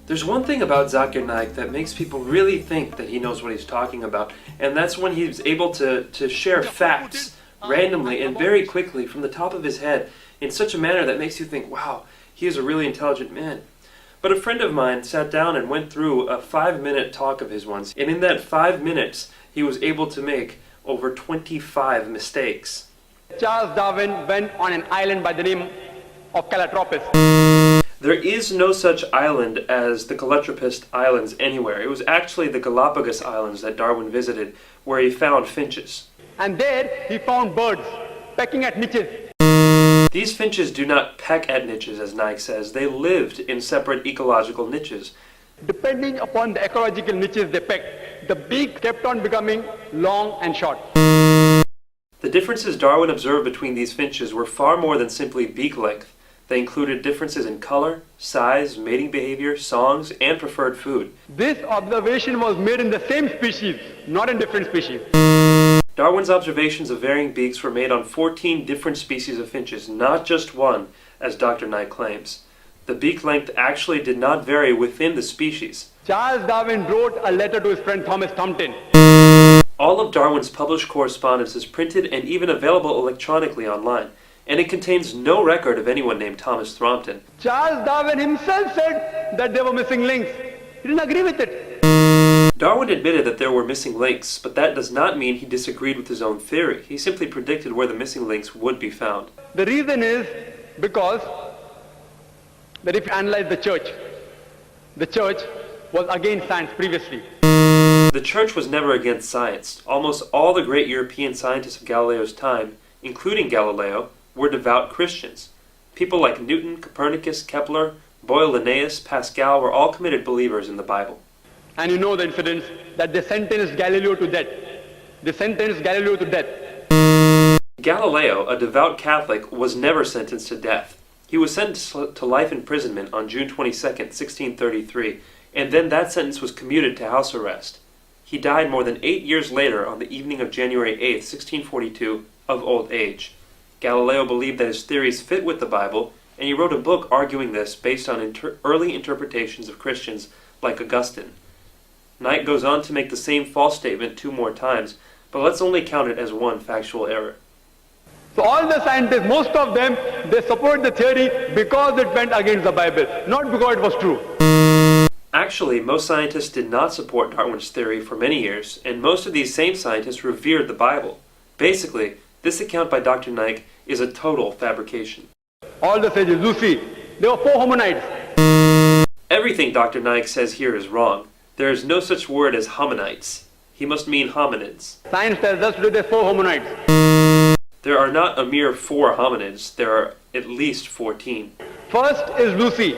There's one thing about Zakir Naik that makes people really think that he knows what he's talking about, and that's when he's able to share facts randomly and very quickly from the top of his head in such a manner that makes you think, wow, he is a really intelligent man. But a friend of mine sat down and went through a 5-minute talk of his once, and in that 5 minutes, he was able to make over 25 mistakes. Charles Darwin went on an island by the name of Calotropis. There is no such island as the Calotropis Islands anywhere. It was actually the Galapagos Islands that Darwin visited, where he found finches. And there he found birds pecking at niches. These finches do not peck at niches, as Naik says. They lived in separate ecological niches. Depending upon the ecological niches they pecked, the beak kept on becoming long and short. The differences Darwin observed between these finches were far more than simply beak length. They included differences in color, size, mating behavior, songs, and preferred food. This observation was made in the same species, not in different species. Darwin's observations of varying beaks were made on 14 different species of finches, not just one, as Dr. Naik claims. The beak length actually did not vary within the species. Charles Darwin wrote a letter to his friend Thomas Thompson. All of Darwin's published correspondence is printed and even available electronically online, and it contains no record of anyone named Thomas Thrompton. Charles Darwin himself said that there were missing links. He didn't agree with it. Darwin admitted that there were missing links, but that does not mean he disagreed with his own theory. He simply predicted where the missing links would be found. The reason is because that if you analyze the church was against science previously. The church was never against science. Almost all the great European scientists of Galileo's time, including Galileo, were devout Christians. People like Newton, Copernicus, Kepler, Boyle, Linnaeus, Pascal were all committed believers in the Bible. And you know the incidents that they sentenced Galileo to death. Galileo, a devout Catholic, was never sentenced to death. He was sentenced to life imprisonment on June 22, 1633, and then that sentence was commuted to house arrest. He died more than 8 years later on the evening of January 8, 1642, of old age. Galileo believed that his theories fit with the Bible, and he wrote a book arguing this based on early interpretations of Christians like Augustine. Naik goes on to make the same false statement 2 more times, but let's only count it as one factual error. So all the scientists, most of them, they support the theory because it went against the Bible, not because it was true. Actually, most scientists did not support Darwin's theory for many years, and most of these same scientists revered the Bible. Basically, this account by Dr. Naik is a total fabrication. All the sages, Lucy, there were 4 hominids. Everything Dr. Naik says here is wrong. There is no such word as hominites. He must mean hominids. Science tells us today there are 4 hominids. There are not a mere 4 hominids. There are at least 14. First is Lucy,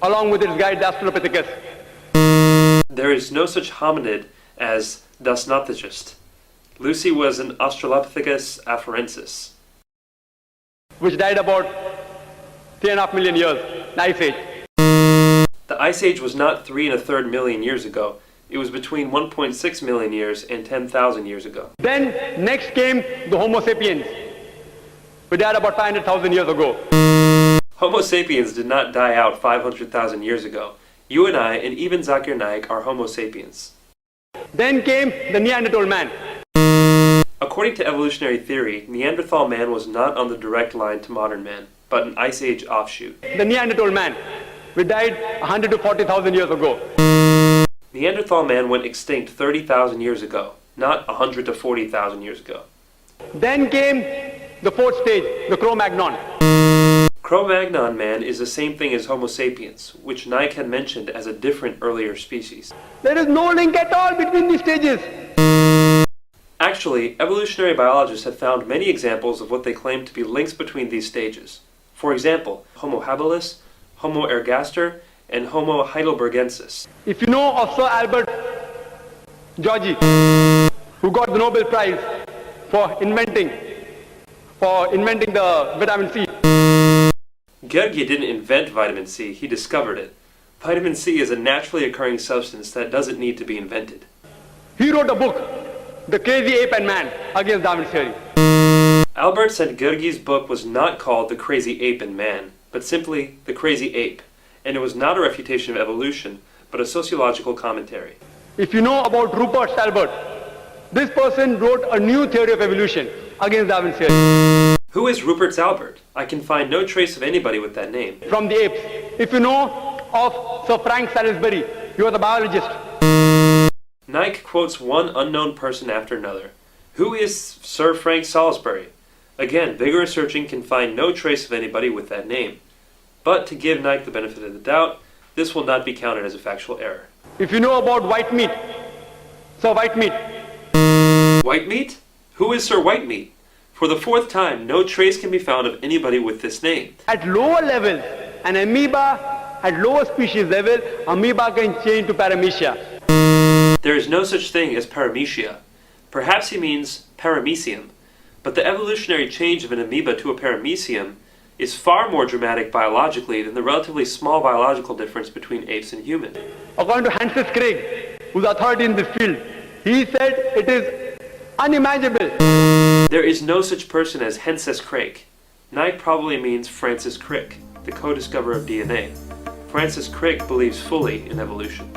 along with its guide the Australopithecus. There is no such hominid as Dasnopithecus. Lucy was an Australopithecus afarensis, which died about 3.5 million years, the Ice Age. The Ice Age was not 3 1/3 million years ago. It was between 1.6 million years and 10,000 years ago. Then next came the Homo sapiens, who died about 500,000 years ago. Homo sapiens did not die out 500,000 years ago. You and I, and even Zakir Naik, are Homo sapiens. Then came the Neanderthal man. According to evolutionary theory, Neanderthal man was not on the direct line to modern man, but an Ice Age offshoot. The Neanderthal man, who died 100 to 40,000 years ago. Neanderthal man went extinct 30,000 years ago, not 100 to 40,000 years ago. Then came the 4th stage, the Cro-Magnon. Cro-Magnon man is the same thing as Homo sapiens, which Naik had mentioned as a different earlier species. There is no link at all between these stages. Actually, evolutionary biologists have found many examples of what they claim to be links between these stages. For example, Homo habilis, Homo ergaster, and Homo heidelbergensis. If you know of Sir Albert Georgi, who got the Nobel Prize for inventing the vitamin C. Georgi didn't invent vitamin C, he discovered it. Vitamin C is a naturally occurring substance that doesn't need to be invented. He wrote a book, The Crazy Ape and Man, against Darwin's theory. Albert said Georgi's book was not called The Crazy Ape and Man, but simply The Crazy Ape, and it was not a refutation of evolution, but a sociological commentary. If you know about Rupert Stalbert, this person wrote a new theory of evolution against Darwin's theory. Who is Rupert Stalbert? I can find no trace of anybody with that name. From the apes. If you know of Sir Frank Salisbury, you are the biologist. Naik quotes one unknown person after another. Who is Sir Frank Salisbury? Again, vigorous searching can find no trace of anybody with that name. But to give Naik the benefit of the doubt, this will not be counted as a factual error. If you know about white meat, Sir White Meat. White meat? Who is Sir White Meat? For the fourth time, no trace can be found of anybody with this name. At lower levels, an amoeba, at lower species level, amoeba can change to paramecia. There is no such thing as paramecia. Perhaps he means paramecium, but the evolutionary change of an amoeba to a paramecium is far more dramatic biologically than the relatively small biological difference between apes and humans. According to Francis Crick, who's authority in this field, he said it is unimaginable. There is no such person as Henses Crick. Naik probably means Francis Crick, the co-discoverer of DNA. Francis Crick believes fully in evolution.